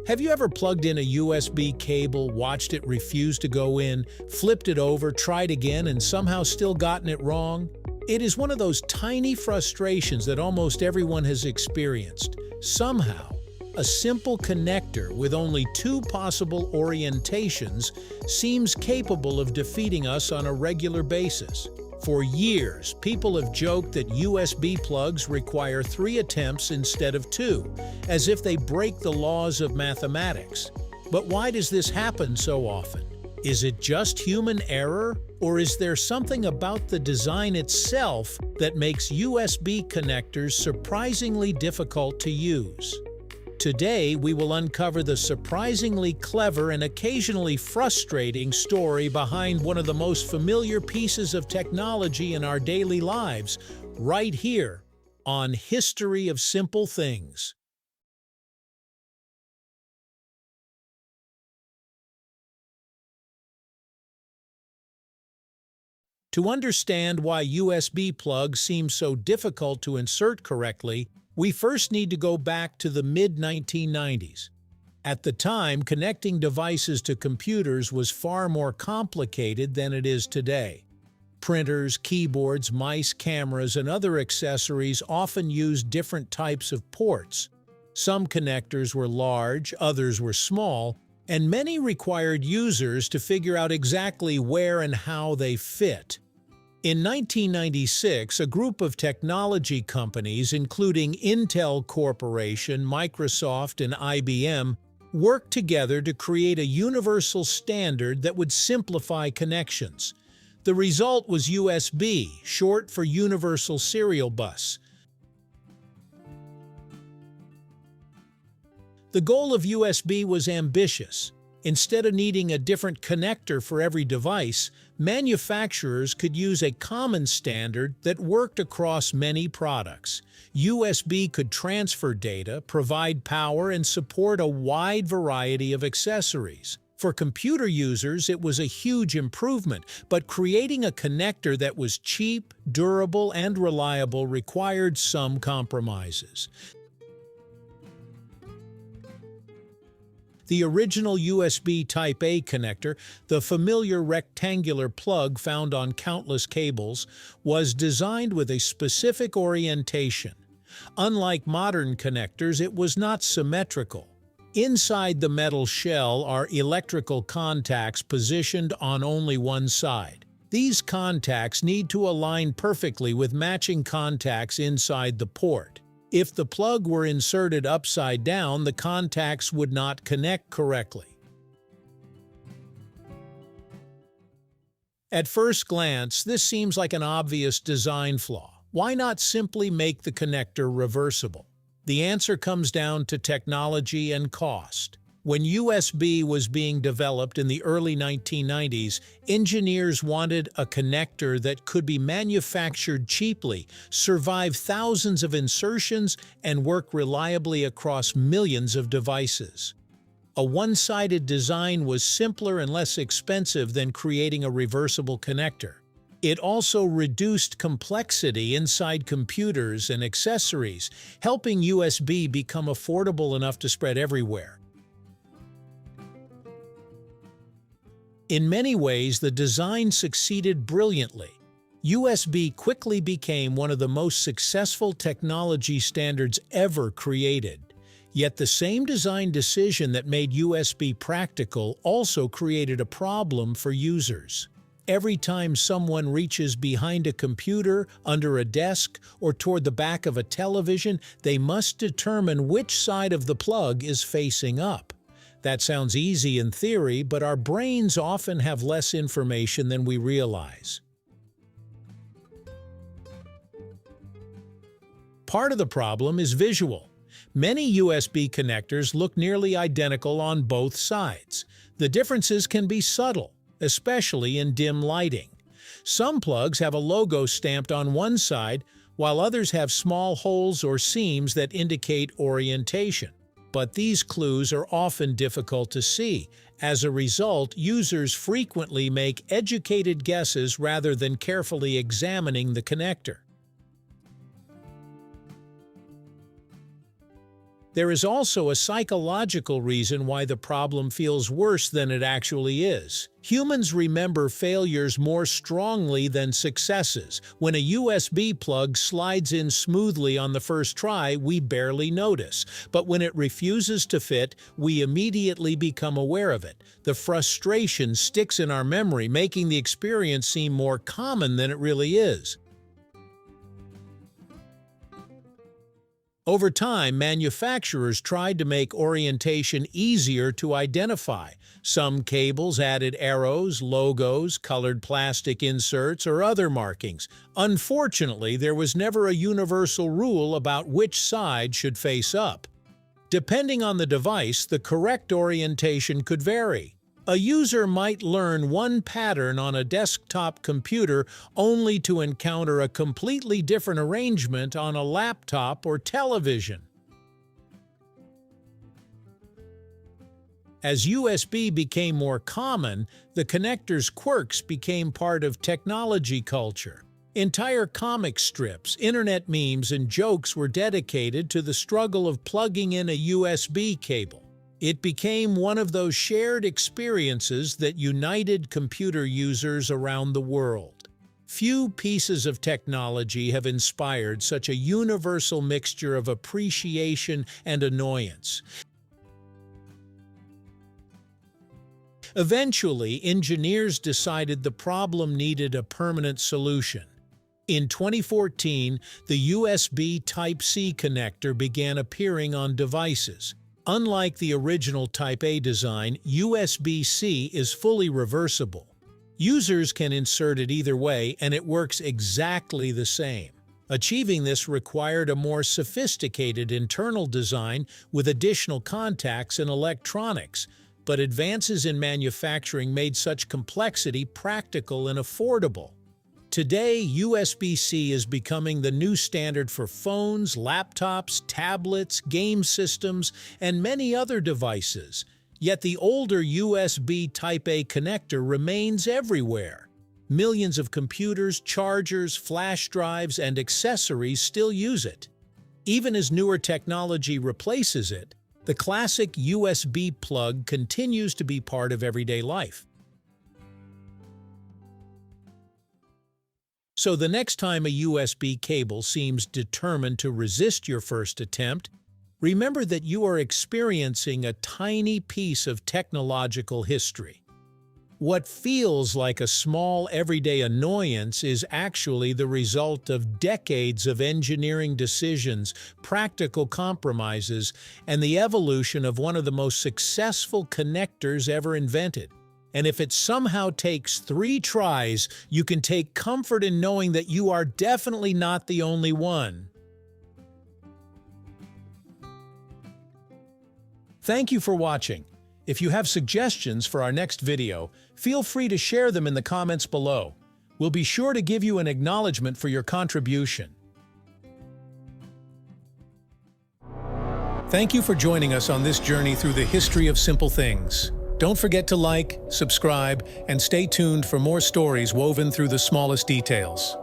Have you ever plugged in a USB cable, watched it refuse to go in, flipped it over, tried again, and somehow still gotten it wrong? It is one of those tiny frustrations that almost everyone has experienced. Somehow, a simple connector with only two possible orientations seems capable of defeating us on a regular basis. For years, people have joked that USB plugs require 3 attempts instead of 2, as if they break the laws of mathematics. But why does this happen so often? Is it just human error, or is there something about the design itself that makes USB connectors surprisingly difficult to use? Today, we will uncover the surprisingly clever and occasionally frustrating story behind one of the most familiar pieces of technology in our daily lives, right here on History of Simple Things. To understand why USB plugs seem so difficult to insert correctly, we first need to go back to the mid-1990s. At the time, connecting devices to computers was far more complicated than it is today. Printers, keyboards, mice, cameras, and other accessories often used different types of ports. Some connectors were large, others were small, and many required users to figure out exactly where and how they fit. In 1996, a group of technology companies, including Intel Corporation, Microsoft, and IBM, worked together to create a universal standard that would simplify connections. The result was USB, short for Universal Serial Bus. The goal of USB was ambitious. Instead of needing a different connector for every device, manufacturers could use a common standard that worked across many products. USB could transfer data, provide power, and support a wide variety of accessories. For computer users, it was a huge improvement, but creating a connector that was cheap, durable, and reliable required some compromises. The original USB Type-A connector, the familiar rectangular plug found on countless cables, was designed with a specific orientation. Unlike modern connectors, it was not symmetrical. Inside the metal shell are electrical contacts positioned on only one side. These contacts need to align perfectly with matching contacts inside the port. If the plug were inserted upside down, the contacts would not connect correctly. At first glance, this seems like an obvious design flaw. Why not simply make the connector reversible? The answer comes down to technology and cost. When USB was being developed in the early 1990s, engineers wanted a connector that could be manufactured cheaply, survive thousands of insertions, and work reliably across millions of devices. A one-sided design was simpler and less expensive than creating a reversible connector. It also reduced complexity inside computers and accessories, helping USB become affordable enough to spread everywhere. In many ways, the design succeeded brilliantly. USB quickly became one of the most successful technology standards ever created. Yet the same design decision that made USB practical also created a problem for users. Every time someone reaches behind a computer, under a desk, or toward the back of a television, they must determine which side of the plug is facing up. That sounds easy in theory, but our brains often have less information than we realize. Part of the problem is visual. Many USB connectors look nearly identical on both sides. The differences can be subtle, especially in dim lighting. Some plugs have a logo stamped on one side, while others have small holes or seams that indicate orientation. But these clues are often difficult to see. As a result, users frequently make educated guesses rather than carefully examining the connector. There is also a psychological reason why the problem feels worse than it actually is. Humans remember failures more strongly than successes. When a USB plug slides in smoothly on the first try, we barely notice. But when it refuses to fit, we immediately become aware of it. The frustration sticks in our memory, making the experience seem more common than it really is. Over time, manufacturers tried to make orientation easier to identify. Some cables added arrows, logos, colored plastic inserts, or other markings. Unfortunately, there was never a universal rule about which side should face up. Depending on the device, the correct orientation could vary. A user might learn one pattern on a desktop computer only to encounter a completely different arrangement on a laptop or television. As USB became more common, the connector's quirks became part of technology culture. Entire comic strips, internet memes, and jokes were dedicated to the struggle of plugging in a USB cable. It became one of those shared experiences that united computer users around the world. Few pieces of technology have inspired such a universal mixture of appreciation and annoyance. Eventually, engineers decided the problem needed a permanent solution. In 2014, the USB Type-C connector began appearing on devices. Unlike the original Type-A design, USB-C is fully reversible. Users can insert it either way, and it works exactly the same. Achieving this required a more sophisticated internal design with additional contacts and electronics, but advances in manufacturing made such complexity practical and affordable. Today, USB-C is becoming the new standard for phones, laptops, tablets, game systems, and many other devices. Yet the older USB Type-A connector remains everywhere. Millions of computers, chargers, flash drives, and accessories still use it. Even as newer technology replaces it, the classic USB plug continues to be part of everyday life. So the next time a USB cable seems determined to resist your first attempt, remember that you are experiencing a tiny piece of technological history. What feels like a small everyday annoyance is actually the result of decades of engineering decisions, practical compromises, and the evolution of one of the most successful connectors ever invented. And if it somehow takes 3 tries, you can take comfort in knowing that you are definitely not the only one. Thank you for watching. If you have suggestions for our next video, feel free to share them in the comments below. We'll be sure to give you an acknowledgement for your contribution. Thank you for joining us on this journey through the history of simple things. Don't forget to like, subscribe, and stay tuned for more stories woven through the smallest details.